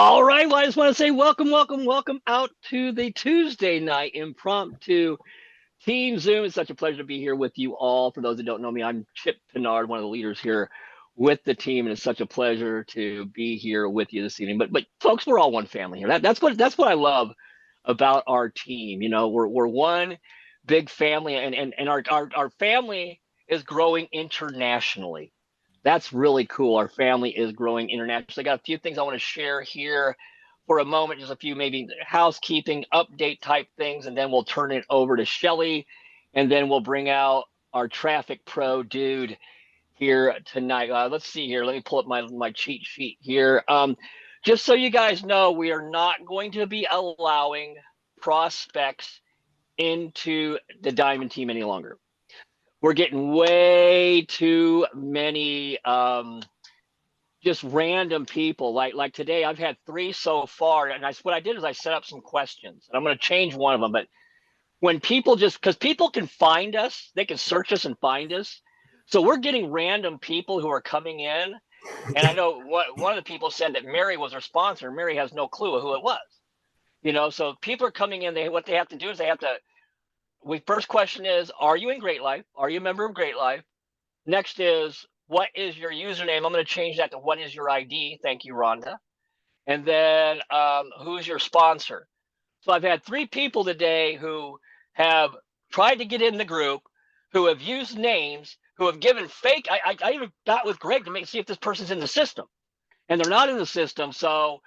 All right. Well, I just want to say welcome, welcome, welcome out to the Tuesday night impromptu Team Zoom. It's such a pleasure to be here with you all. For those that don't know me, I'm Chip Pinard, one of the leaders here with the team, and it's such a pleasure to be here with you this evening. But folks, we're all one family here. That's what I love about our team. We're one big family, and our family is growing internationally. That's really cool. Our family is growing internationally. I got a few things I want to share here for a moment, just a few maybe housekeeping update type things, and then we'll turn it over to Shelly, and then we'll bring out our traffic pro dude here tonight. Let's see here. Let me pull up my cheat sheet here. Just so you guys know, we are not going to be allowing prospects into the Diamond team any longer. We're getting way too many just random people. Like today, I've had three so far, and what I did is I set up some questions, and I'm going to change one of them. But when people because people can find us, they can search us and find us. So we're getting random people who are coming in, and I know one of the people said that Mary was our sponsor. Mary has no clue who it was. So people are coming in. What they have to do is they have to. First question is, are you in Great Life? Are you a member of Great Life? Next is, what is your username? I'm going to change that to what is your ID? Thank you, Rhonda. And then who's your sponsor? So I've had three people today who have tried to get in the group, who have used names, who have given fake. I even got with Greg to see if this person's in the system, and they're not in the system. So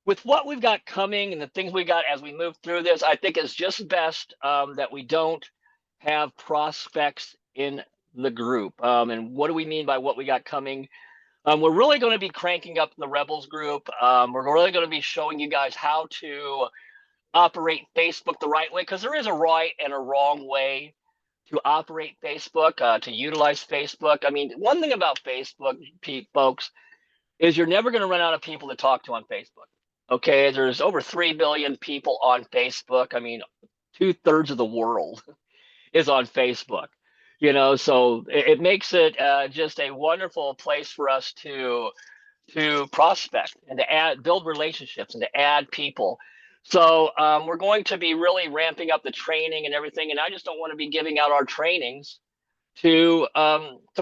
with what we've got coming and the things we got as we move through this, I think it's just best that we don't have prospects in the group. And what do we mean by what we got coming? We're really going to be cranking up the Rebels group. We're really going to be showing you guys how to operate Facebook the right way, because there is a right and a wrong way to operate Facebook, to utilize Facebook. I mean, one thing about Facebook, folks, is you're never going to run out of people to talk to on Facebook. Okay, there's over 3 billion people on Facebook. I mean, 2/3 of the world is on Facebook. So it makes it just a wonderful place for us to prospect and to build relationships and to add people. So we're going to be really ramping up the training and everything. And I just don't want to be giving out our trainings to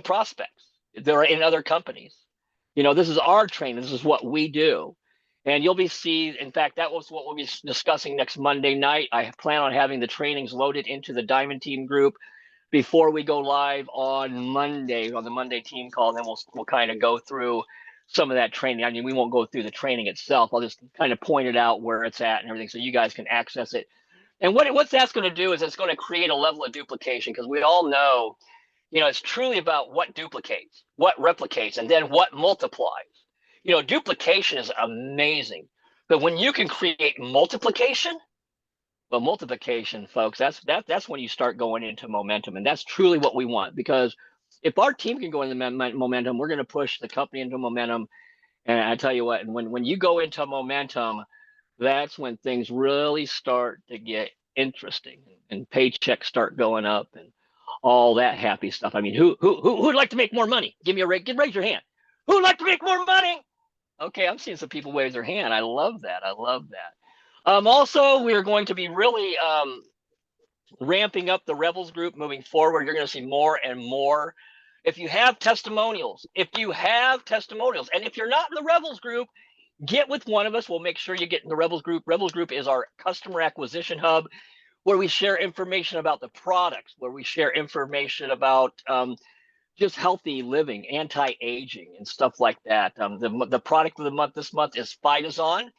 prospects. They're in other companies. This is our training. This is what we do. And you'll in fact, that was what we'll be discussing next Monday night. I plan on having the trainings loaded into the Diamond Team group before we go live on Monday, on the Monday team call. And then we'll kind of go through some of that training. I mean, we won't go through the training itself. I'll just kind of point it out where it's at and everything so you guys can access it. And what that's going to do is it's going to create a level of duplication, because we all know, it's truly about what duplicates, what replicates, and then what multiplies. Duplication is amazing, but when you can create multiplication, well, multiplication, folks, that's when you start going into momentum, and that's truly what we want. Because if our team can go into momentum, we're going to push the company into momentum. And I tell you what, and when you go into momentum, that's when things really start to get interesting, and paychecks start going up, and all that happy stuff. I mean, who'd like to make more money? Give me a raise. Raise your hand. Who'd like to make more money? Okay, I'm seeing some people raise their hand. I love that. I love that. Also, we are going to be really ramping up the Rebels group moving forward. You're going to see more and more. If you have testimonials, and if you're not in the Rebels group, get with one of us. We'll make sure you get in the Rebels group. Rebels group is our customer acquisition hub, where we share information about the products, where we share information about just healthy living, anti-aging, and stuff like that. The product of the month this month is Phytazon.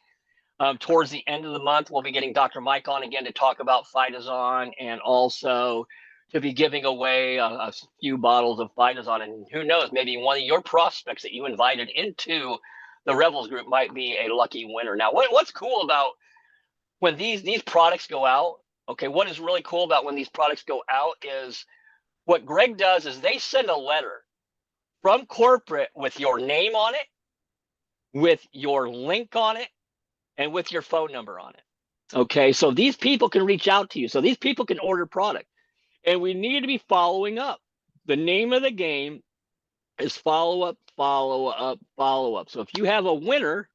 Towards the end of the month, we'll be getting Dr. Mike on again to talk about Phytazon, and also to be giving away a few bottles of Phytazon. And who knows, maybe one of your prospects that you invited into the Rebels group might be a lucky winner. Now, what's cool about when these products go out? Okay, what is really cool about when these products go out is what Greg does is they send a letter from corporate with your name on it, with your link on it, and with your phone number on it. Okay, so these people can reach out to you. So these people can order product. And we need to be following up. The name of the game is follow up, follow up, follow up. So if you have a winner,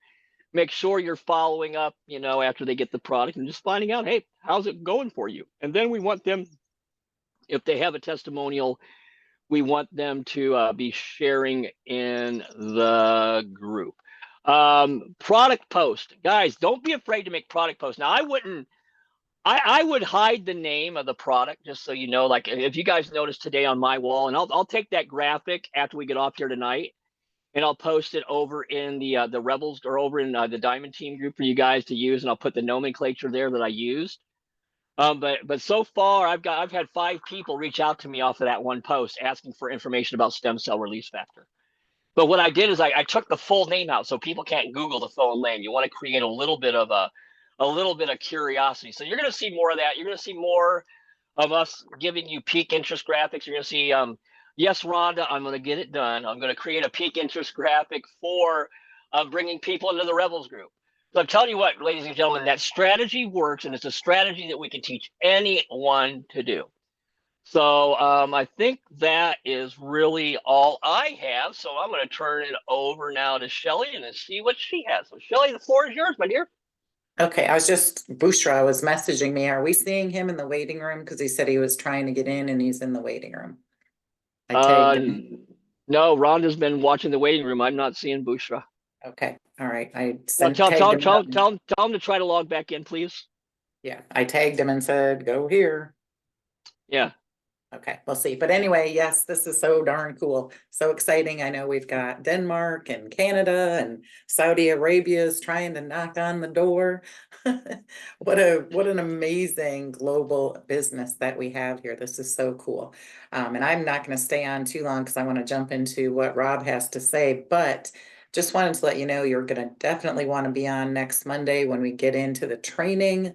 make sure you're following up, after they get the product and just finding out, hey, how's it going for you? And then we want them, if they have a testimonial, we want them to be sharing in the group. Product post, guys, don't be afraid to make product posts. Now, I would hide the name of the product just so you know. Like if you guys notice today on my wall, and I'll take that graphic after we get off here tonight, and I'll post it over in the Rebels or over in the Diamond Team group for you guys to use, and I'll put the nomenclature there that I used. But so far I've had 5 people reach out to me off of that one post asking for information about stem cell release factor. But what I did is I took the full name out so people can't Google the full name. You want to create a little bit of curiosity. So you're going to see more of that. You're going to see more of us giving you peak interest graphics. You're going to see, yes, Rhonda, I'm going to get it done. I'm going to create a peak interest graphic for bringing people into the Rebels group. So I'm telling you what, ladies and gentlemen, that strategy works, and it's a strategy that we can teach anyone to do. So I think that is really all I have. So I'm going to turn it over now to Shelly and then see what she has. So Shelly, the floor is yours, my dear. Okay, Bushra was messaging me. Are we seeing him in the waiting room? Because he said he was trying to get in and he's in the waiting room. I tagged him. No, Rhonda's been watching the waiting room. I'm not seeing Bushra. Okay, all right. I Well, sent tagged him. tell him to try to log back in, please. Yeah, I tagged him and said, go here. Yeah. Okay, we'll see. But anyway, yes, this is so darn cool. So exciting. I know we've got Denmark and Canada and Saudi Arabia is trying to knock on the door. What an amazing global business that we have here. This is so cool. And I'm not going to stay on too long because I want to jump into what Rob has to say, but just wanted to let you know you're going to definitely want to be on next Monday when we get into the training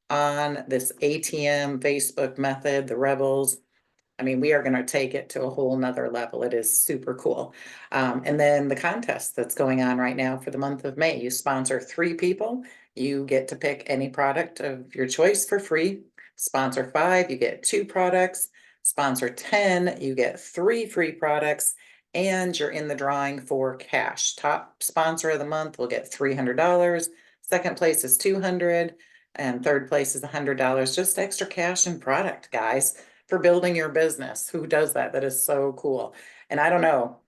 on this ATM Facebook method, the Rebels. I mean, we are going to take it to a whole nother level. It is super cool. And then the contest that's going on right now for the month of May, you sponsor 3 people, you get to pick any product of your choice for free. Sponsor 5, you get 2 products. Sponsor 10, you get 3 free products, and you're in the drawing for cash. Top sponsor of the month will get $300. Second place is $200, and third place is $100. Just extra cash and product, guys, for building your business. Who does that? That is so cool. And I don't know,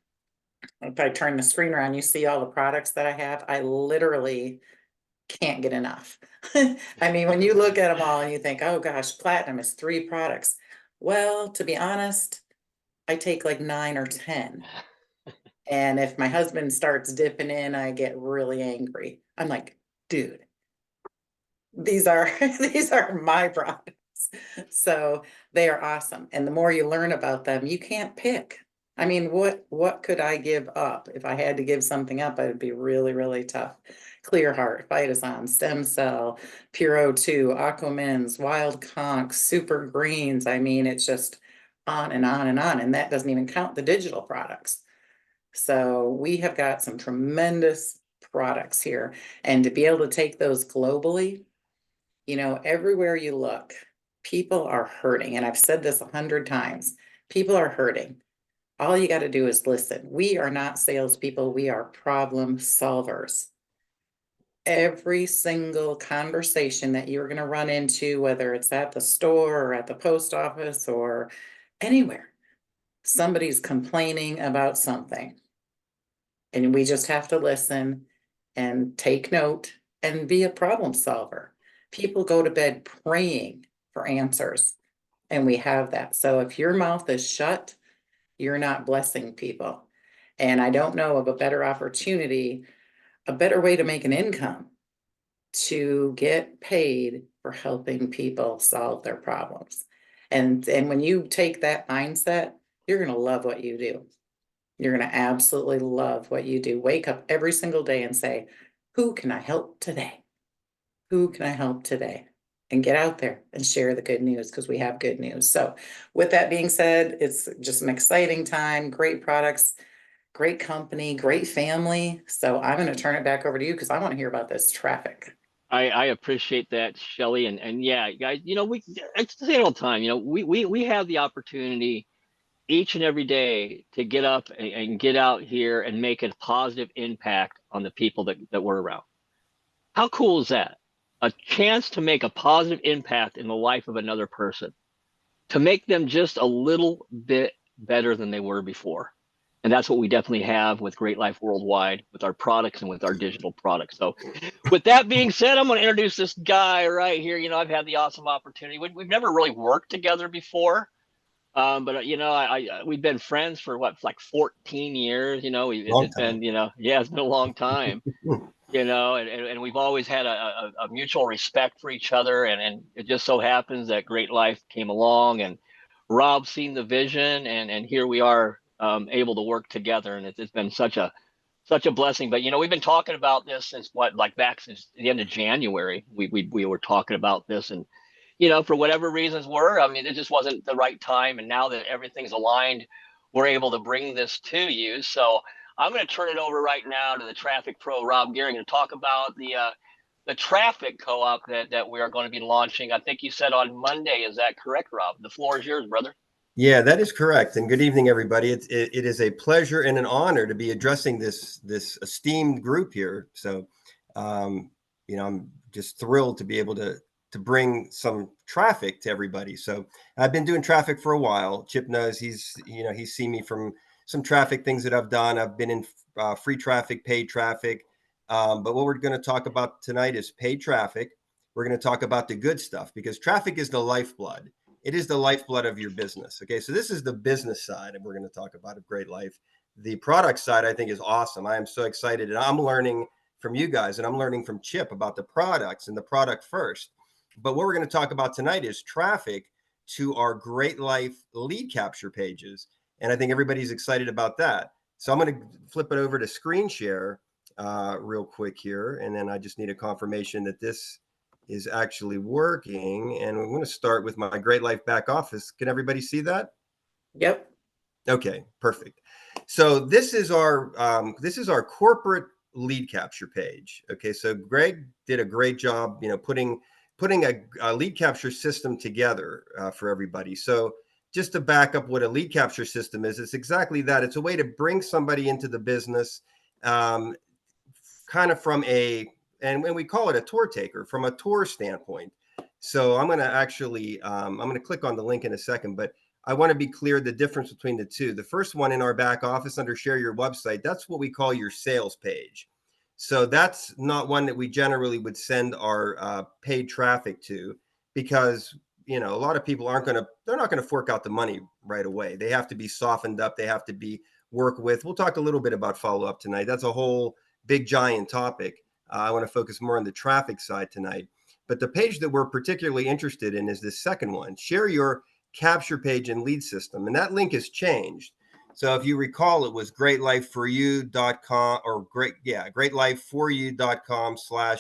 if I turn the screen around, you see all the products that I have. I literally can't get enough. I mean, when you look at them all and you think, oh gosh, platinum is 3 products. Well, to be honest, I take like 9 or 10. And if my husband starts dipping in, I get really angry. I'm like, dude, these are these are my products. So they are awesome. And the more you learn about them, you can't pick. I mean, what could I give up? If I had to give something up, it would be really, really tough. Clear Heart, Vitason, Stem Cell, Pure O2, Aquamins, Wild Conch, Super Greens. I mean, it's just on and on and on. And that doesn't even count the digital products. So we have got some tremendous products here. And to be able to take those globally, everywhere you look, people are hurting. And I've said this 100 times, people are hurting. All you got to do is listen. We are not salespeople. We are problem solvers. Every single conversation that you're going to run into, whether it's at the store or at the post office or anywhere, somebody's complaining about something. And we just have to listen and take note and be a problem solver. People go to bed praying for answers, and we have that. So if your mouth is shut, you're not blessing people. And I don't know of a better opportunity, a better way to make an income, to get paid for helping people solve their problems. And when you take that mindset, you're going to love what you do. You're going to absolutely love what you do. Wake up every single day and say, who can I help today? Who can I help today? And get out there and share the good news, because we have good news. So with that being said, it's just an exciting time, great products, great company, great family. So I'm going to turn it back over to you because I want to hear about this traffic. I appreciate that, Shelly. And yeah, guys, I say it all the time, we have the opportunity each and every day to get up and get out here and make a positive impact on the people that we're around. How cool is that? A chance to make a positive impact in the life of another person, to make them just a little bit better than they were before. And that's what we definitely have with Great Life Worldwide, with our products and with our digital products. So, with that being said, I'm going to introduce this guy right here. I've had the awesome opportunity. We've never really worked together before, but we've been friends for what, like 14 years. Long It's time. been, yeah, it's been a long time. And we've always had a mutual respect for each other. And it just so happens that Great Life came along and Rob seen the vision, and here we are, able to work together. And it's been such a blessing. But we've been talking about this since what, like back since the end of January. We were talking about this, and for whatever reasons were, I mean, it just wasn't the right time. And now that everything's aligned, we're able to bring this to you. So I'm going to turn it over right now to the traffic pro, Rob Gehring, to talk about the traffic co-op that we are going to be launching. I think you said on Monday. Is that correct, Rob? The floor is yours, brother. Yeah, that is correct. And good evening, everybody. It is a pleasure and an honor to be addressing this esteemed group here. So, I'm just thrilled to be able to bring some traffic to everybody. So I've been doing traffic for a while. Chip knows he's seen me from some traffic things that I've done. I've been in free traffic, paid traffic. But what we're going to talk about tonight is paid traffic. We're going to talk about the good stuff because traffic is the lifeblood. It is the lifeblood of your business. Okay, so this is the business side, and we're going to talk about of Great Life. The product side, I think, is awesome. I am so excited, and I'm learning from you guys, and I'm learning from Chip about the products and the product first. But what we're going to talk about tonight is traffic to our Great Life lead capture pages, and I think everybody's excited about that. So I'm going to flip it over to screen share real quick here, and then I just need a confirmation that this is actually working. And we're going to start with my Great Life back office. Can everybody see that? Yep. Okay, perfect. So this is our corporate lead capture page. Okay, so Greg did a great job, putting a lead capture system together for everybody. So just to back up what a lead capture system is, it's exactly that. It's a way to bring somebody into the business, kind of from and we call it a tour taker from a tour standpoint. So I'm going to actually, I'm going to click on the link in a second, but I want to be clear the difference between the two. The first one in our back office under share your website, that's what we call your sales page. So that's not one that we generally would send our paid traffic to because, a lot of people they're not going to fork out the money right away. They have to be softened up. They have to be worked with. We'll talk a little bit about follow up tonight. That's a whole big giant topic. I want to focus more on the traffic side tonight. But the page that we're particularly interested in is this second one, share your capture page and lead system. And that link has changed. So if you recall, it was greatlifeforyou.com or greatlifeforyou.com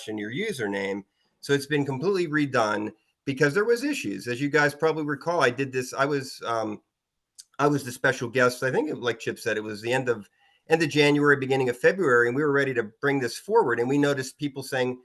/ and your username. So it's been completely redone because there was issues. As you guys probably recall, I did this. I was the special guest. I think, like Chip said, it was the end of January, beginning of February, and we were ready to bring this forward. And we noticed people saying,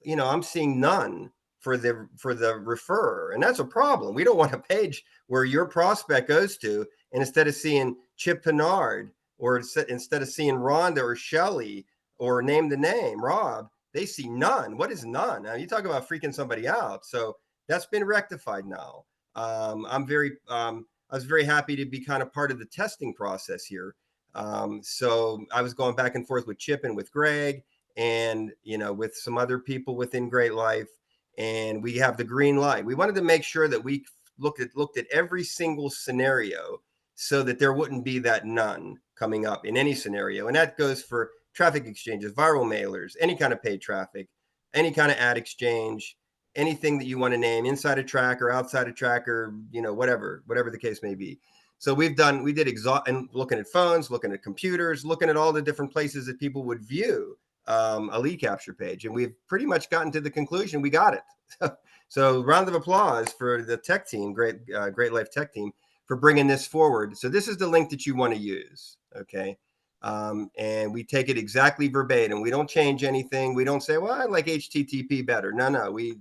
I'm seeing none for the referrer, and that's a problem. We don't want a page where your prospect goes to, and instead of seeing Chip Pinard or instead of seeing Rhonda or Shelly or name the name Rob, they see none. What is none? Now you talk about freaking somebody out. So that's been rectified now. I was very happy to be kind of part of the testing process here. So I was going back and forth with Chip and with Greg and, with some other people within Great Life. And we have the green light. We wanted to make sure that we looked at every single scenario so that there wouldn't be that none coming up in any scenario. And that goes for traffic exchanges, viral mailers, any kind of paid traffic, any kind of ad exchange, anything that you want to name, inside a tracker, outside a tracker, whatever the case may be. So we did and looking at phones, looking at computers, looking at all the different places that people would view a lead capture page. And we've pretty much gotten to the conclusion we got it. So round of applause for the tech team, Great Life tech team, for bringing this forward. So this is the link that you want to use. Okay. And we take it exactly verbatim. We don't change anything. We don't say, well, I like HTTP better. No. We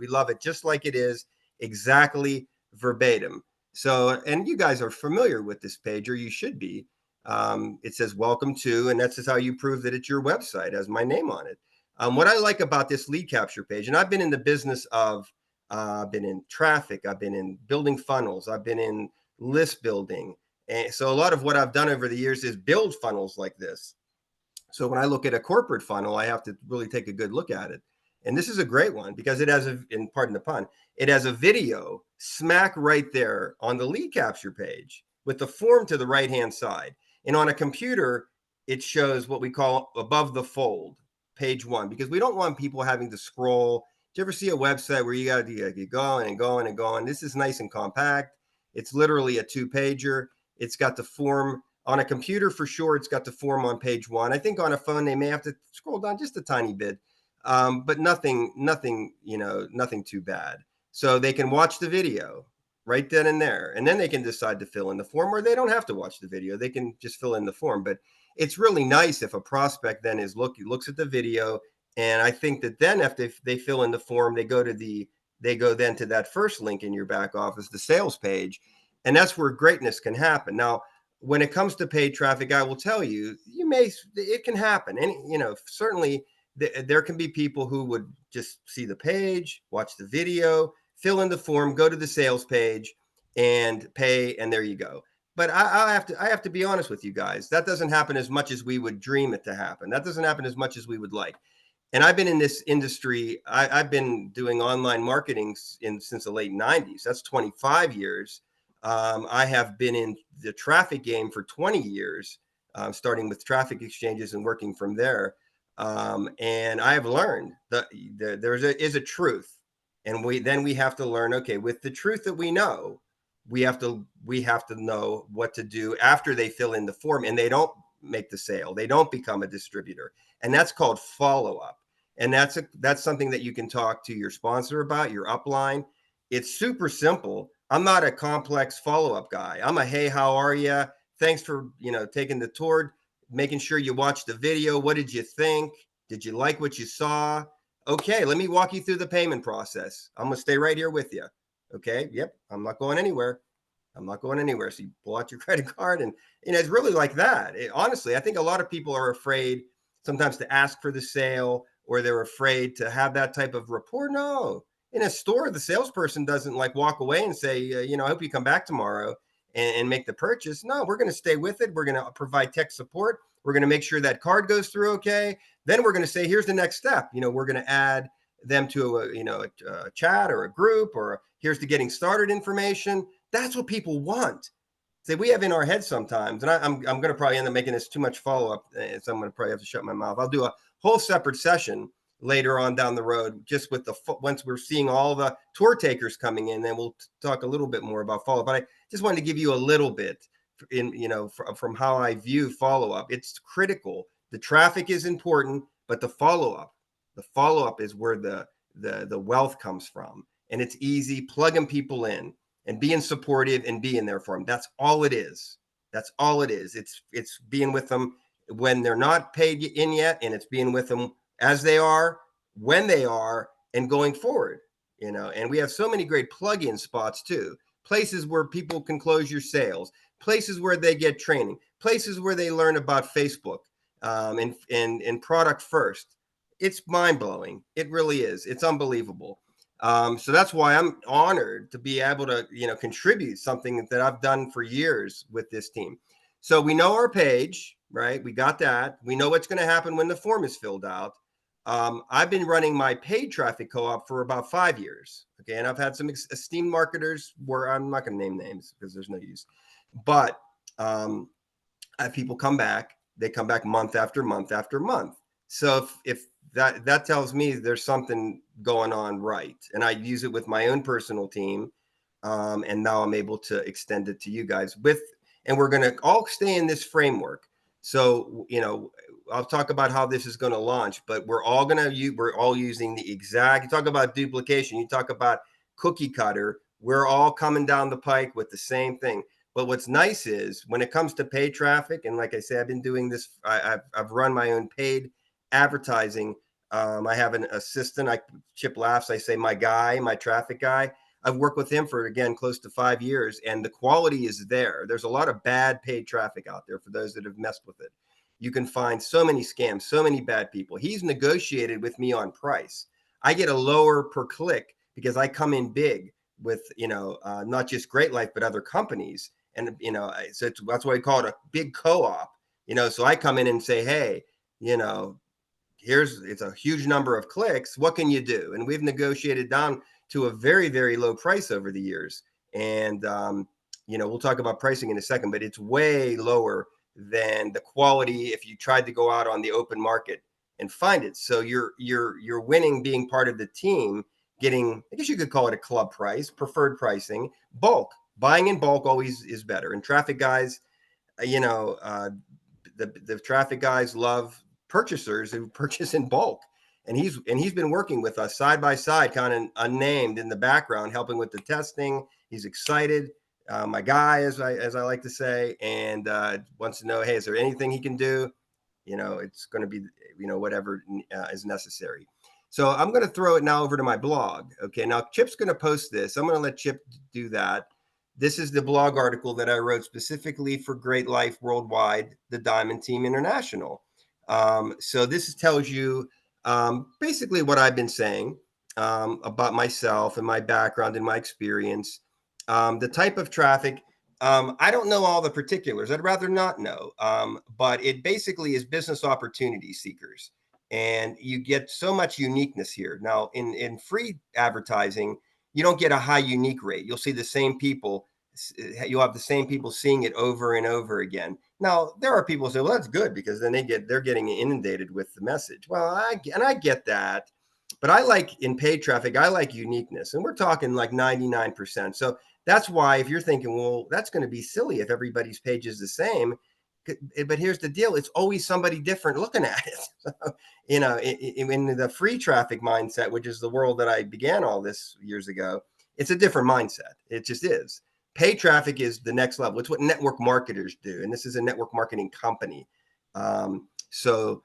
love it just like it is, exactly verbatim. So, and you guys are familiar with this page, or you should be. It says welcome to, and that's just how you prove that it's your website, has my name on it. What I like about this lead capture page, and I've been in the business of, I've been in traffic, I've been in building funnels, I've been in list building. And so a lot of what I've done over the years is build funnels like this. So when I look at a corporate funnel, I have to really take a good look at it. And this is a great one because it has and pardon the pun, it has a video smack right there on the lead capture page with the form to the right-hand side. And on a computer, it shows what we call above the fold, page one, because we don't want people having to scroll. Do you ever see a website where you got to get going and going and going? This is nice and compact. It's literally a 2-pager. It's got the form on a computer for sure. It's got the form on page one. I think on a phone, they may have to scroll down just a tiny bit, but nothing, nothing too bad. So they can watch the video right then and there, and then they can decide to fill in the form, or they don't have to watch the video. They can just fill in the form. But it's really nice if a prospect then looks at the video, and I think that then after they fill in the form, they go then to that first link in your back office, the sales page, and that's where greatness can happen. Now, when it comes to paid traffic, I will tell you, it can happen. And, certainly there can be people who would just see the page, watch the video, fill in the form, go to the sales page and pay. And there you go. But I have to be honest with you guys. That doesn't happen as much as we would dream it to happen. That doesn't happen as much as we would like. And I've been in this industry. I've been doing online marketing since the late 90s. That's 25 years. I have been in the traffic game for 20 years, starting with traffic exchanges and working from there. And I have learned that there is a truth, and we have to learn. Okay, with the truth that we know, we have to know what to do after they fill in the form and they don't make the sale. They don't become a distributor, and that's called follow up. And that's something that you can talk to your sponsor about, your upline. It's super simple. I'm not a complex follow-up guy. I'm a, hey, how are you? Thanks for, taking the tour, making sure you watched the video. What did you think? Did you like what you saw? Okay, let me walk you through the payment process. I'm going to stay right here with you. Okay, yep, I'm not going anywhere. I'm not going anywhere. So you pull out your credit card and, it's really like that. Honestly, I think a lot of people are afraid sometimes to ask for the sale, or they're afraid to have that type of rapport. No, in a store, the salesperson doesn't like walk away and say, I hope you come back tomorrow and make the purchase. No, we're going to stay with it. We're going to provide tech support. We're going to make sure that card goes through okay. Then we're going to say, here's the next step. We're going to add them to a chat or a group, or here's the getting started information. That's what people want. Say we have in our head sometimes, and I'm going to probably end up making this too much follow up, so I'm going to probably have to shut my mouth. I'll do a whole separate session later on down the road, just with once we're seeing all the tour takers coming in, then we'll talk a little bit more about follow up. But I just wanted to give you a little bit from how I view follow up. It's critical. The traffic is important, but the follow up is where the wealth comes from, and it's easy plugging people in and being supportive and being there for them. That's all it is. That's all it is. It's being with them when they're not paid in yet, and it's being with them as they are, when they are, and going forward. And we have so many great plug-in spots too. Places where people can close your sales, places where they get training, places where they learn about Facebook, and product first. It's mind-blowing. It really is. It's unbelievable. So that's why I'm honored to be able to, contribute something that I've done for years with this team. So we know our page, right? We got that. We know what's going to happen when the form is filled out. I've been running my paid traffic co-op for about 5 years. Okay. And I've had some esteemed marketers where I'm not going to name names because there's no use, but I have people come back. They come back month after month after month. So if that tells me there's something going on right. And I use it with my own personal team. And now I'm able to extend it to you guys and we're going to all stay in this framework. So, I'll talk about how this is going to launch, but we're all using the exact, you talk about duplication, you talk about cookie cutter. We're all coming down the pike with the same thing. But what's nice is when it comes to paid traffic, and like I said, I've been doing this. I've run my own paid advertising. I have an assistant. Chip laughs. I say my traffic guy. I've worked with him for, again, close to 5 years, and the quality is there. There's a lot of bad paid traffic out there for those that have messed with it. you can find so many scams, so many bad people. He's negotiated with me on price. I get a lower per click because I come in big with, not just Great Life, but other companies. And, so that's why we call it a big co-op, so I come in and say, hey, it's a huge number of clicks. What can you do? And we've negotiated down to a very, very low price over the years. And, we'll talk about pricing in a second, but it's way lower than the quality if you tried to go out on the open market and find it. So you're winning being part of the team, getting, I guess you could call it a club price, preferred pricing, bulk. Buying in bulk always is better. And traffic guys, the traffic guys love purchasers who purchase in bulk. And he's been working with us side by side, kind of unnamed in the background, helping with the testing. He's excited, my guy, as I like to say, and wants to know, hey, is there anything he can do? It's going to be, whatever is necessary. So I'm going to throw it now over to my blog. Okay, now Chip's going to post this. I'm going to let Chip do that. This is the blog article that I wrote specifically for Great Life Worldwide, the Diamond Team International. So this tells you basically what I've been saying about myself and my background and my experience, the type of traffic. I don't know all the particulars. I'd rather not know. But it basically is business opportunity seekers. And you get so much uniqueness here. Now, in free advertising, you don't get a high unique rate. You'll see the same people. You'll have the same people seeing it over and over again. Now, there are people who say, well, that's good because then they're getting inundated with the message. Well, I get that. But I like, in paid traffic, I like uniqueness. And we're talking like 99%. So that's why if you're thinking, well, that's going to be silly if everybody's page is the same. But here's the deal. It's always somebody different looking at it. So, in the free traffic mindset, which is the world that I began all this years ago, it's a different mindset. It just is. Paid traffic is the next level. It's what network marketers do. And this is a network marketing company. So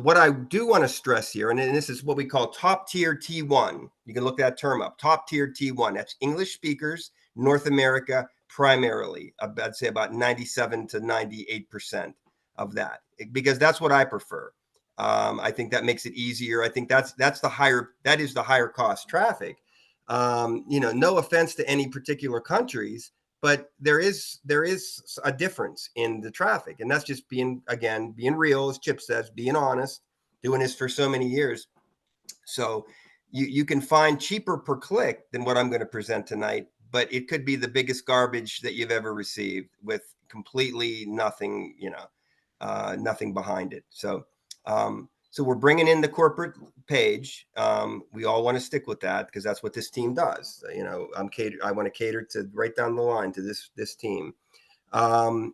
what I do want to stress here, and this is what we call top tier T1. You can look that term up, top tier T1. That's English speakers, North America, primarily. I'd say about 97 to 98% of that, because that's what I prefer. I think that makes it easier. I think that is the higher cost traffic. No offense to any particular countries, but there is a difference in the traffic, and that's just being real, as Chip says, being honest, doing this for so many years. So you can find cheaper per click than what I'm going to present tonight, but it could be the biggest garbage that you've ever received with completely nothing, nothing behind it. So we're bringing in the corporate page. We all want to stick with that because that's what this team does. I want to cater to right down the line to this team. I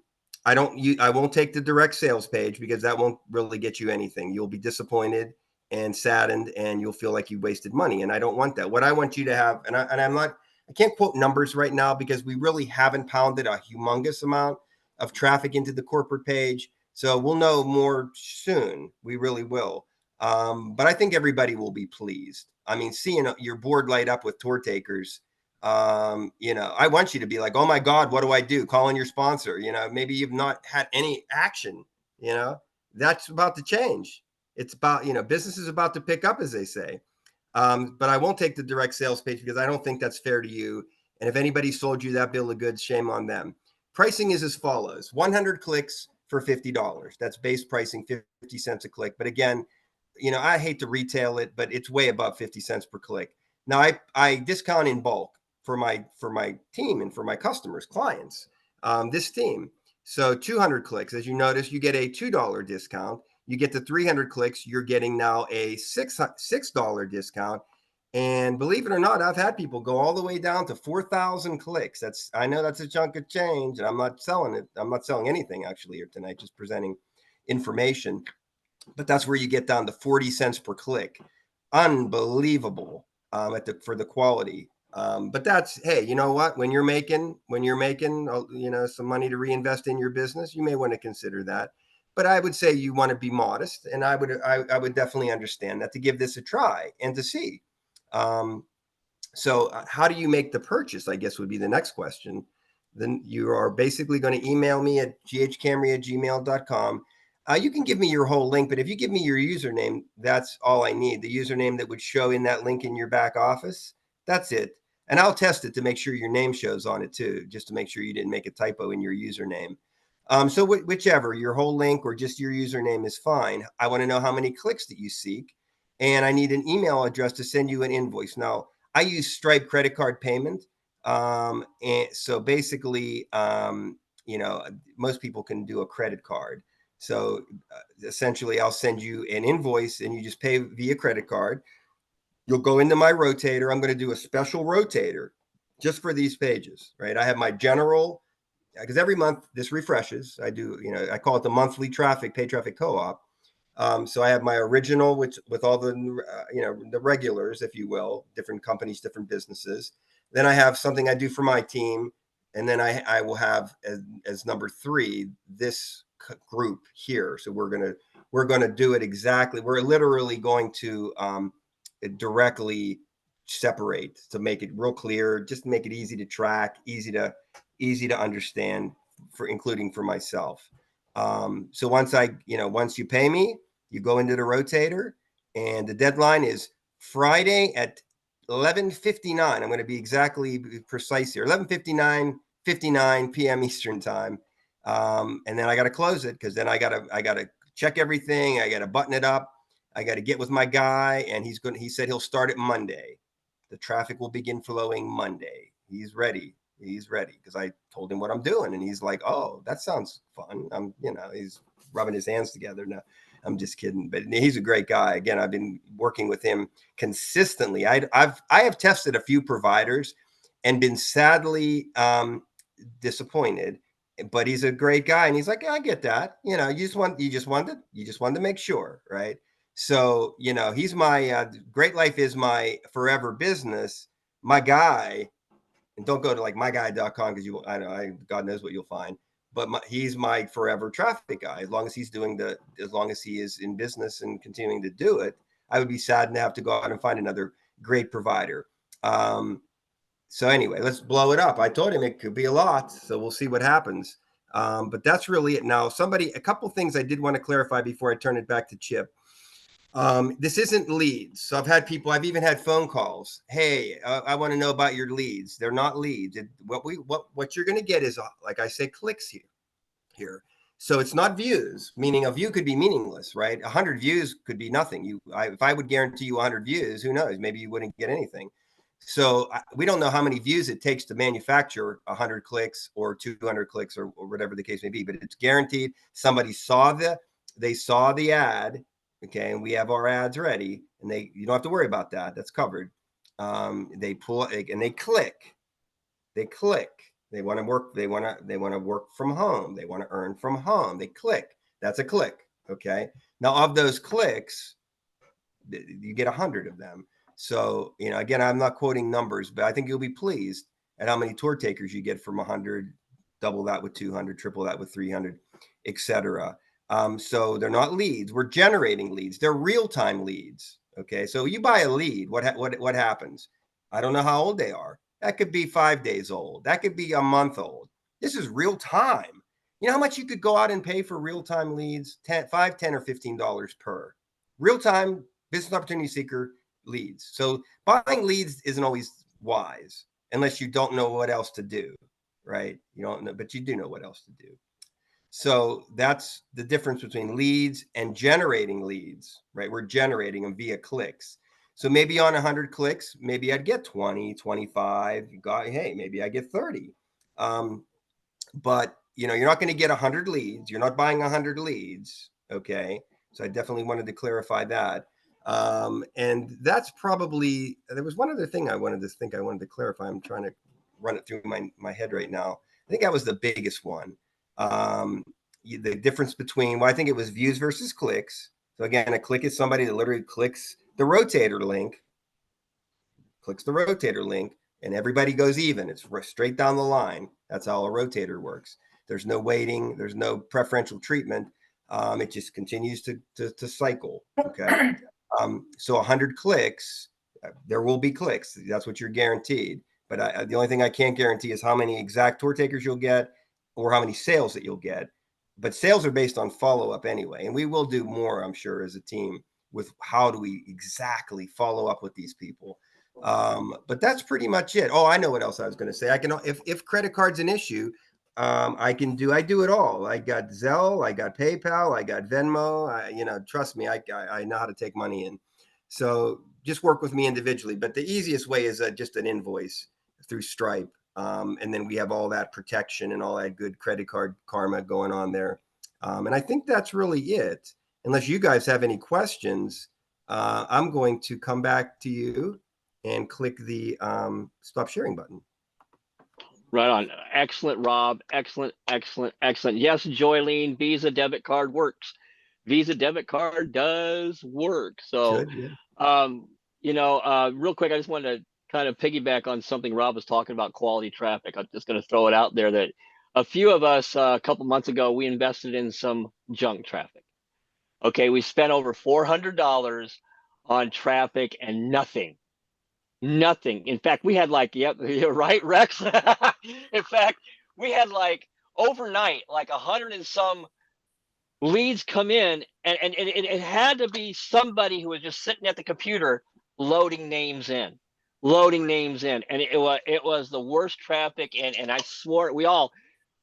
won't take the direct sales page because that won't really get you anything. You'll be disappointed and saddened, and you'll feel like you wasted money. And I don't want that. What I want you to have, I can't quote numbers right now because we really haven't pounded a humongous amount of traffic into the corporate page. So we'll know more soon. We really will. But I think everybody will be pleased. I mean, seeing your board light up with tour takers, I want you to be like, oh my God, what do I do? Call in your sponsor. Maybe you've not had any action, that's about to change. It's about, business is about to pick up, as they say. But I won't take the direct sales page because I don't think that's fair to you. And if anybody sold you that bill of goods, shame on them. Pricing is as follows: 100 clicks for $50. That's base pricing, 50 cents a click. But again, I hate to retail it, but it's way above 50 cents per click. Now I discount in bulk for my team and for my customers, clients, this team. So 200 clicks, as you notice, you get a $2 discount. You get the 300 clicks, you're getting now a $6 discount. And believe it or not, I've had people go all the way down to 4,000 clicks. I know that's a chunk of change, and I'm not selling it. I'm not selling anything actually here tonight, just presenting information. But that's where you get down to 40 cents per click. Unbelievable for the quality. But that's, hey, you know what? When you're making, some money to reinvest in your business, you may want to consider that. But I would say you want to be modest, and I would definitely understand that, to give this a try and to see. So how do you make the purchase, I guess, would be the next question. Then you are basically going to email me at ghcamry@gmail.com. You can give me your whole link, but if you give me your username, that's all I need. The username that would show in that link in your back office, that's it. And I'll test it to make sure your name shows on it too, just to make sure you didn't make a typo in your username. So whichever, your whole link or just your username is fine. I want to know how many clicks that you seek, and I need an email address to send you an invoice. Now, I use Stripe credit card payment. And so basically, most people can do a credit card. So essentially, I'll send you an invoice and you just pay via credit card. You'll go into my rotator. I'm going to do a special rotator just for these pages, right? I have my general, because every month this refreshes. I do, I call it the monthly pay traffic co-op. So I have my original, which with all the, the regulars, if you will, different companies, different businesses. Then I have something I do for my team. And then I will have as number 3, this group here. So we're going to do it exactly. We're literally going to directly separate to make it real clear, just to make it easy to track, easy to understand, including for myself. So once you pay me, you go into the rotator, and the deadline is Friday at 11:59. I'm going to be exactly precise here. 11:59 p.m. Eastern time. And then I got to close it, because then I got to check everything. I got to button it up. I got to get with my guy, and he said he'll start it Monday. The traffic will begin flowing Monday. He's ready because I told him what I'm doing, and he's like, "Oh, that sounds fun." He's rubbing his hands together. Now, I'm just kidding, but he's a great guy. Again, I've been working with him consistently. I have tested a few providers and been sadly disappointed, but he's a great guy, and he's like, "Yeah, I get that. You just wanted to make sure, right?" So, he's my Great Life is my forever business, my guy. And don't go to like myguy.com, because God knows what you'll find. But he's my forever traffic guy. As long as he is in business and continuing to do it, I would be sad to have to go out and find another great provider. So anyway, let's blow it up. I told him it could be a lot, so we'll see what happens. But that's really it. Now, a couple things I did want to clarify before I turn it back to Chip. This isn't leads. So I've even had phone calls. Hey, I want to know about your leads. They're not leads. What you're going to get is, like I say, clicks here. So it's not views, meaning a view could be meaningless, right? 100 views could be nothing. If I would guarantee you 100 views, who knows? Maybe you wouldn't get anything. So we don't know how many views it takes to manufacture 100 clicks or 200 clicks or whatever the case may be, but it's guaranteed. Somebody saw the ad. Okay, and we have our ads ready, and you don't have to worry about that. That's covered. They pull and they click. They click. They want to work. They want to work from home. They want to earn from home. They click. That's a click. Okay. Now, of those clicks, you get 100 of them. So, again, I'm not quoting numbers, but I think you'll be pleased at how many tour takers you get from 100. Double that with 200, triple that with 300, etc. So they're not leads. We're generating leads. They're real-time leads. Okay. So you buy a lead. What happens? I don't know how old they are. That could be 5 days old. That could be a month old. This is real time. You know how much you could go out and pay for real-time leads? $5, $10, or $15 per. Real-time business opportunity seeker leads. So buying leads isn't always wise unless you don't know what else to do, right? You don't know, but you do know what else to do. So that's the difference between leads and generating leads, right? We're generating them via clicks. So maybe on 100 clicks, maybe I'd get 20, 25. Hey, maybe I get 30. But you're not going to get 100 leads. You're not buying 100 leads. Okay. So I definitely wanted to clarify that. And that's probably, there was one other thing I wanted to clarify. I'm trying to run it through my head right now. I think that was the biggest one. The difference between, I think it was views versus clicks. So again, a click is somebody that literally clicks the rotator link, and everybody goes even. It's straight down the line. That's how a rotator works. There's no waiting. There's no preferential treatment. It just continues to cycle. Okay. So 100 clicks, there will be clicks. That's what you're guaranteed. But the only thing I can't guarantee is how many exact tour takers you'll get or how many sales that you'll get. but sales are based on follow-up anyway. And we will do more, I'm sure, as a team with how do we exactly follow up with these people. But that's pretty much it. Oh, I know what else I was going to say. I can, if credit card's an issue, I do it all. I got Zelle, I got PayPal, I got Venmo. Trust me, I know how to take money in. So just work with me individually. But the easiest way is just an invoice through Stripe. And then we have all that protection and all that good credit card karma going on there. And I think that's really it. Unless you guys have any questions, I'm going to come back to you and click the stop sharing button. Right on. Excellent, Rob. Excellent, excellent, excellent. Yes, Joylene, Visa debit card works. Visa debit card does work. So, Should, yeah. real quick, I just wanted to kind of piggyback on something Rob was talking about, quality traffic. I'm just going to throw it out there that a few of us a couple months ago, we invested in some junk traffic. Okay, we spent over $400 on traffic and nothing. Nothing. In fact, we had like, yep, you're right, Rex. In fact, we had like overnight, like 100 and some leads come in, and it had to be somebody who was just sitting at the computer loading names in, and it was the worst traffic, and I swore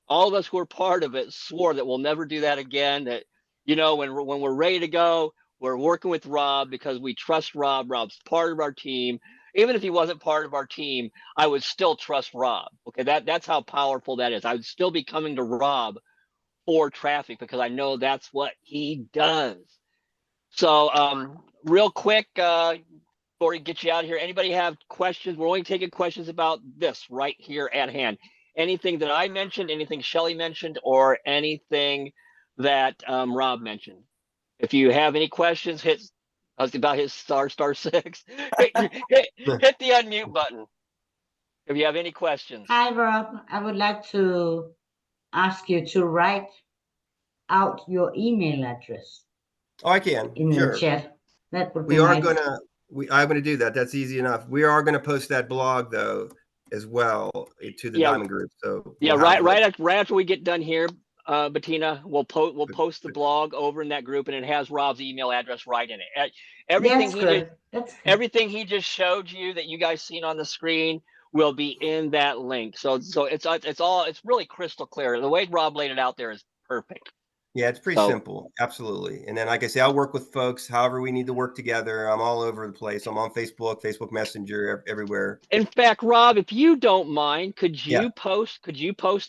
all of us who were part of it swore that we'll never do that again. That when we're ready to go, we're working with Rob because we trust Rob. Rob's part of our team. Even if he wasn't part of our team, I would still trust Rob. Okay, that's how powerful that is. I would still be coming to Rob for traffic because I know that's what he does. So, real quick, before we get you out of here, anybody have questions? We're only taking questions about this right here at hand. Anything that I mentioned, anything Shelly mentioned, or anything that Rob mentioned. If you have any questions, I was about his *6. hit the unmute button if you have any questions. Hi, Rob. I would like to ask you to write out your email address Oh, I can. in Sure. the chat. That would We be are nice. I'm gonna do that. That's easy enough. We are gonna post that blog though as well to the Diamond Group. So right after we get done here, Bettina, we'll post the blog over in that group, and it has Rob's email address right in it. Everything he just showed you that you guys seen on the screen will be in that link. So it's really crystal clear. The way Rob laid it out there is perfect. Yeah, it's pretty simple. Absolutely. And then, like I say, I'll work with folks however we need to work together. I'm all over the place. I'm on Facebook Messenger, everywhere. In fact, Rob, if you don't mind, could you post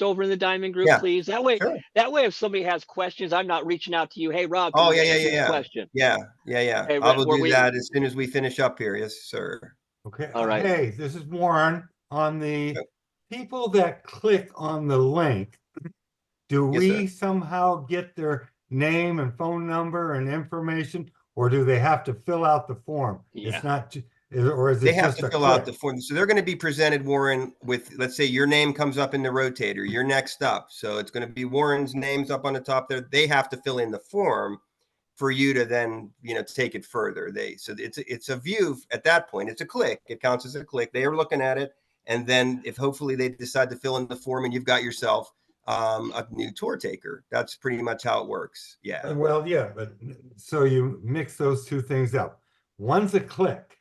over in the Diamond Group, please? That way, if somebody has questions, I'm not reaching out to you. Hey, Rob, question. Yeah. Hey, I will do that as soon as we finish up here. Yes, sir. Okay. All right. Hey, this is Warren. On the people that click on the link, do we somehow get their name and phone number and information, or do they have to fill out the form? Yeah. It's not, or is it they have just to a fill click? out the form. So they're going to be presented, Warren, with, let's say your name comes up in the rotator, you're next up. So it's going to be Warren's name's up on the top there. They have to fill in the form for you to then, take it further. So it's a view at that point. It's a click. It counts as a click. They are looking at it. And then if hopefully they decide to fill in the form and you've got yourself a new tour taker. That's pretty much how it works. Yeah. Well, yeah, but so you mix those two things up. One's a click,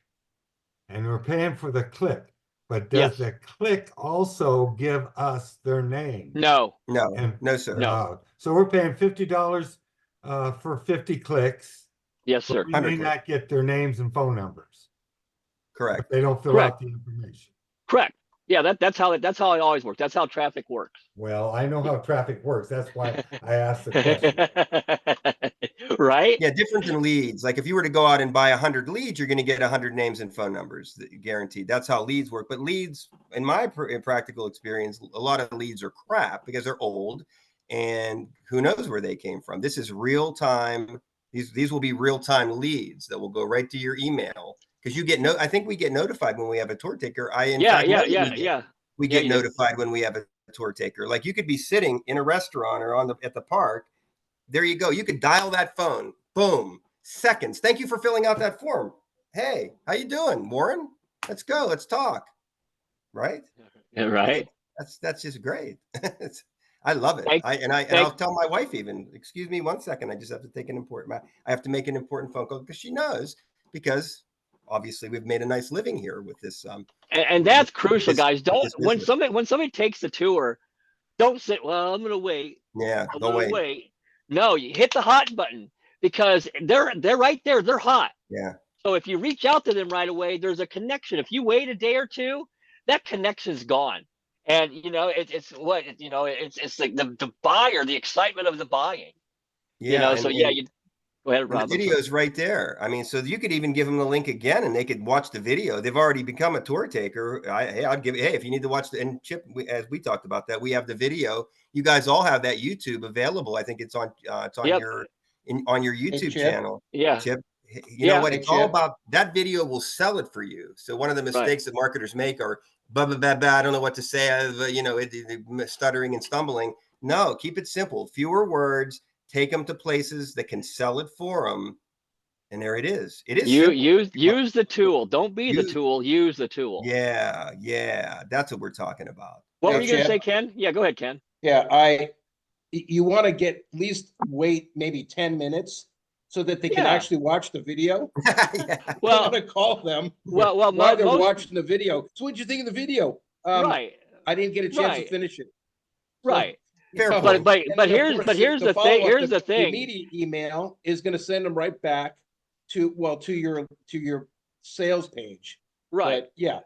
and we're paying for the click. But does the click also give us their name? No, sir. No. So we're paying $50 for 50 clicks. Yes, sir. We may not get their names and phone numbers. Correct. They don't fill out the information. Correct. Yeah, that's how it always works. That's how traffic works. Well, I know how traffic works. That's why I asked the question. Right? Yeah, different than leads. Like if you were to go out and buy 100 leads, you're going to get 100 names and phone numbers, guaranteed. That's how leads work. But leads, in my practical experience, a lot of leads are crap because they're old and who knows where they came from. This is real time. These will be real time leads that will go right to your email. Because you get I think we get notified when we have a tour taker. We get notified when we have a tour taker. Like you could be sitting in a restaurant or at the park. There you go. You could dial that phone. Boom. Seconds. Thank you for filling out that form. Hey, how you doing, Warren? Let's go. Let's talk. Right? Yeah, right. That's just great. I love it. Thank, I'll tell my wife even, excuse me 1 second. I just have to take I have to make an important phone call because she knows, because obviously we've made a nice living here with this. and that's crucial, guys. With Don't this business. when somebody takes the tour, don't say, "Well, I'm gonna wait. Yeah, I'm don't gonna wait. wait." No, you hit the hot button because they're right there. They're hot. Yeah. So if you reach out to them right away, there's a connection. If you wait a day or two, that connection's gone. And it's what it's like the buyer, the excitement of the buying. Yeah. So yeah, you go ahead, And Rob. the video's right there. I mean, so you could even give them the link again and they could watch the video. They've already become a tour taker. I'd give it. Hey, if you need to watch and Chip, as we talked about that, we have the video. You guys all have that YouTube available. I think it's on Yep. on your YouTube channel. Yeah. Chip, you know what? Hey, It's all Chip. about that video will sell it for you. So one of the mistakes that marketers make are blah, blah, blah, blah, I don't know what to say. Stuttering and stumbling. No, keep it simple. Fewer words. Take them to places that can sell it for them, and there it is. It is simple. Use the tool. Don't be the tool. Use the tool. Yeah, that's what we're talking about. What were you going to say, Ken? Yeah, go ahead, Ken. Yeah, you want to at least wait maybe 10 minutes so that they can actually watch the video. Yeah. Well, I'm gonna call them. Well, while they're watching the video. So what'd you think of the video? Right. I didn't get a chance to finish it. Right. Fair But point. here's the thing. Here's the The thing. immediate email is going to send them right back to your sales page. Right. But yeah.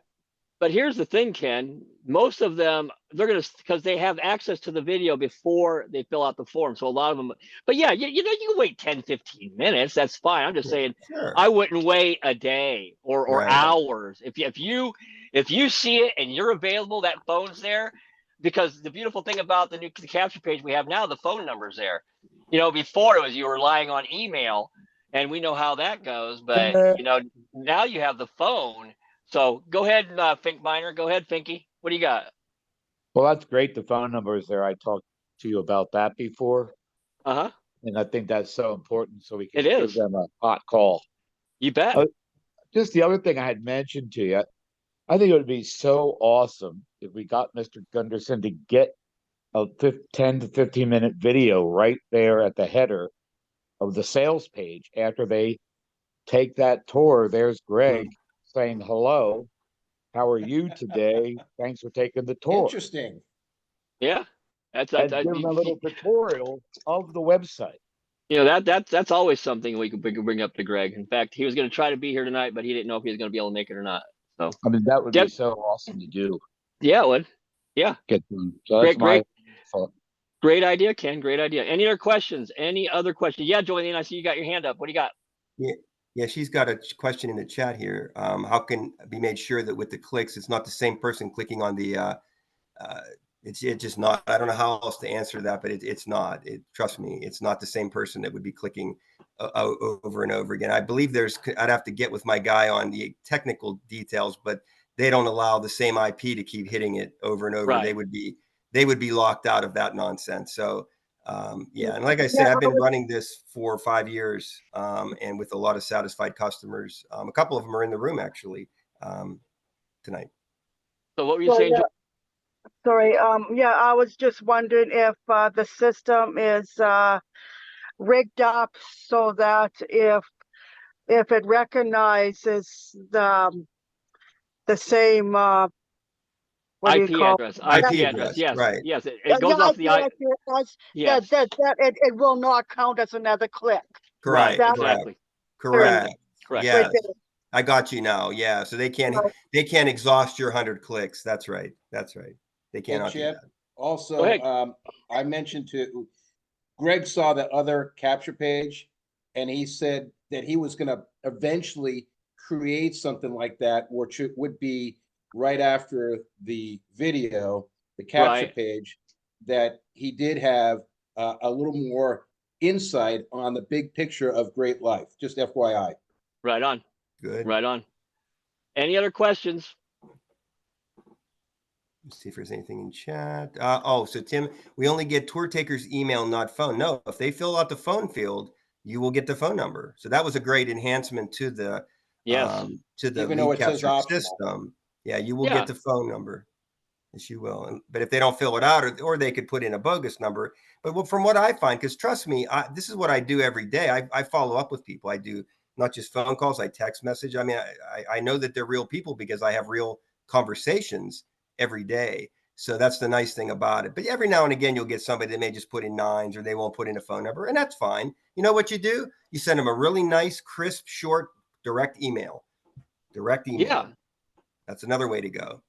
But here's the thing, Ken. Most of them, they're going to, because they have access to the video before they fill out the form. So a lot of them, but yeah, you can wait 10, 15 minutes. That's fine. I'm just saying, I wouldn't wait a day or hours. If you see it and you're available, that phone's there. Because the beautiful thing about the capture page we have now, the phone number's there. Before it was you were relying on email, and we know how that goes. But now you have the phone. So go ahead, Fink Miner. Go ahead, Finky. What do you got? Well, that's great. The phone number is there. I talked to you about that before. Uh-huh. And I think that's so important so we can It give is. them a hot call. You bet. Just the other thing I had mentioned to you, I think it would be so awesome if we got Mr. Gunderson to get a 10 to 15 minute video right there at the header of the sales page after they take that tour. There's Greg saying, hello, how are you today? Thanks for taking the tour. Interesting. Yeah. That's give them a little tutorial of the website. That's always something we could bring up to Greg. In fact, he was going to try to be here tonight, but he didn't know if he was going to be able to make it or not. So I mean, that would be so awesome to do. Yeah, it would. Yeah. Get them. So that's great idea, Ken. Great idea. Any other questions? Any other questions? Yeah, Joanne, I see you got your hand up. What do you got? Yeah, she's got a question in the chat here. How can be made sure that with the clicks, it's not the same person clicking on the it's just not. I don't know how else to answer that, but it's not. Trust me, it's not the same person that would be clicking over and over again. I believe I'd have to get with my guy on the technical details, but they don't allow the same IP to keep hitting it over and over. Right. They would be locked out of that nonsense. So yeah, and like I said, I've been running this for 5 years, and with a lot of satisfied customers. A couple of them are in the room actually tonight. So what were you saying? Sorry. Yeah, I was just wondering if the system is rigged up so that if it recognizes the same what do you call address. IP address. Yes. Right. Yes. It goes off the IP. Yes. That it will not count as another click. Correct. Right. Exactly. Correct. Yes. Right. I got you now. Yeah. So they can't exhaust your 100 clicks. That's right. They cannot do that. Also, I mentioned to Greg saw the other capture page, and he said that he was going to eventually create something like that, which would be right after the video, the capture page, that he did have a little more insight on the big picture of Great Life. Just FYI. Right on. Good. Right on. Any other questions? Let's see if there's anything in chat. So Tim, we only get tour takers' email, not phone. No, if they fill out the phone field, you will get the phone number. So that was a great enhancement to the lead capture system. Yeah, you will get the phone number. Yes, you will. But if they don't fill it out, or they could put in a bogus number. But from what I find, because trust me, this is what I do every day. I follow up with people. I do not just phone calls, I text message. I mean, I know that they're real people because I have real conversations every day. So that's the nice thing about it. But every now and again, you'll get somebody that may just put in 9s, or they won't put in a phone number, and that's fine. You know what you do? You send them a really nice, crisp, short, direct email. Direct email. Yeah. That's another way to go.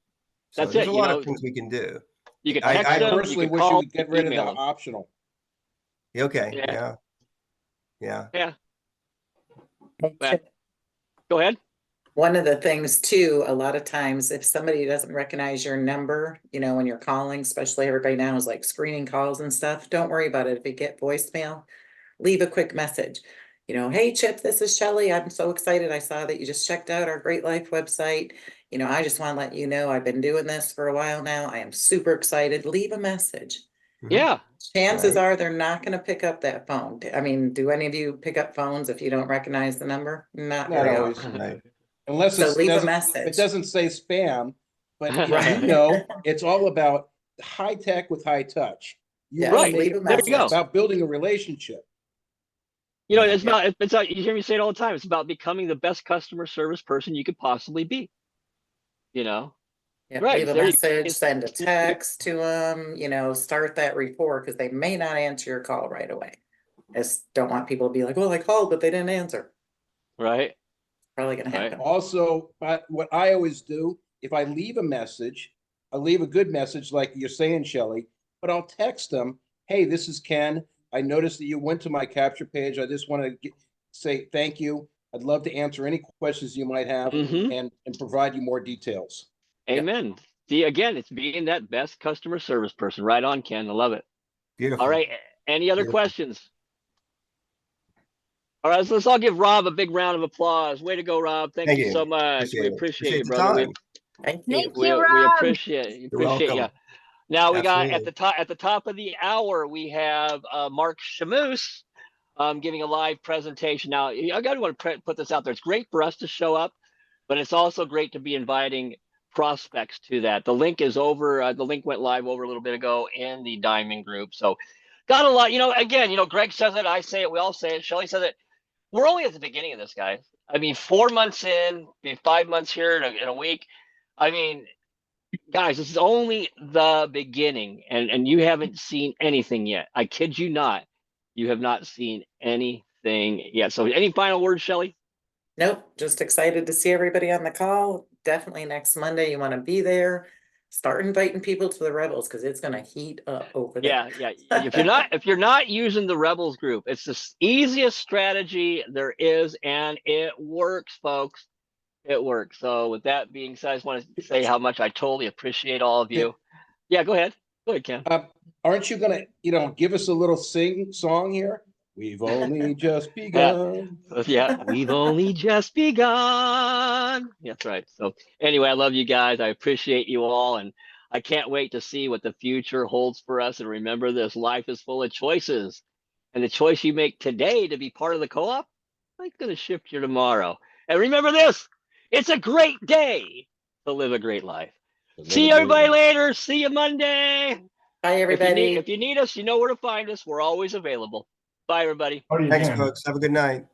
So That's there's it. a lot of things we can do. You could I- text I them, personally you could wish call, you would get rid of the email them. optional. Okay. Yeah. Yeah. Yeah. Hey, Yeah. Chip, Go ahead. one of the things too, a lot of times if somebody doesn't recognize your number, you know, when you're calling, especially everybody now is like screening calls and stuff, don't worry about it. If you get voicemail, leave a quick message. You know, hey Chip, this is Shelley. I'm so excited. I saw that you just checked out our Great Life website. You know, I just want to let you know I've been doing this for a while now. I am super excited. Leave a message. Yeah. Chances Right. are they're not going to pick up that phone. I mean, do any of you pick up phones if you don't recognize the number? Not Not very always. often. Right. Unless So it leave a doesn't, message. it doesn't say spam, but you Right. know, it's all about high tech with high touch. You Yeah, want Right. to make leave it a There you personal. go. It's about building a relationship. You know, Yeah. it's about, it's about, you hear me say it all the time. It's about becoming the best customer service person you could possibly be. You know? Yeah, Right. leave a There you message, go. send a text to them, you know, start that rapport because they may not answer your call right away. I just don't want people to be like, well, I called, but they didn't answer. Right. Probably gonna Right. happen. Also, what I always do, if I leave a message, I leave a good message like you're saying, Shelley, but I'll text them, hey, this is Ken. I noticed that you went to my capture page. I just want to say thank you. I'd love to answer any questions you might have Mm-hmm. and provide you more details. Amen. See, again, it's being that best customer service person. Right on, Ken. I love it. Beautiful. All right. Any other Beautiful. questions? All right, so let's all give Rob a big round of applause. Way to go, Rob. Thank you so much. We appreciate you, the brother. time. Thank Thank you. you, We Rob. appreciate you. You're Appreciate you. welcome. Now we got Absolutely. at the top of the hour, we have Mark Shamoose giving a live presentation. Now, I got to want to put this out there. It's great for us to show up, but it's also great to be inviting prospects to that. The link is over. The link went live over a little bit ago in the Diamond Group. So got a lot, you know, again, you know, Greg says it, I say it, we all say it, Shelley says it. We're only at the beginning of this, guys. I mean, 4 months in, 5 months here in a week. I mean, guys, this is only the beginning, and you haven't seen anything yet. I kid you not. You have not seen anything yet. So any final words, Shelley? Nope, just excited to see everybody on the call. Definitely next Monday, you want to be there. Start inviting people to the Rebels because it's gonna heat up over there. Yeah. If you're not using the Rebels group, it's the easiest strategy there is, and it works, folks. It works. So with that being said, I just want to say how much I totally appreciate all of you. Yeah, go ahead. Go ahead, Ken. Aren't you gonna, give us a little song here? We've only just begun. Yeah, we've only just begun. That's right. So anyway, I love you guys. I appreciate you all, and I can't wait to see what the future holds for us. And remember this, life is full of choices. And the choice you make today to be part of the co-op, it's going to shift your tomorrow. And remember this, it's a great day to live a great life. See everybody later. See you Monday. Bye, everybody. If you need us, you know where to find us. We're always available. Bye, everybody. Thanks, folks. Have a good night.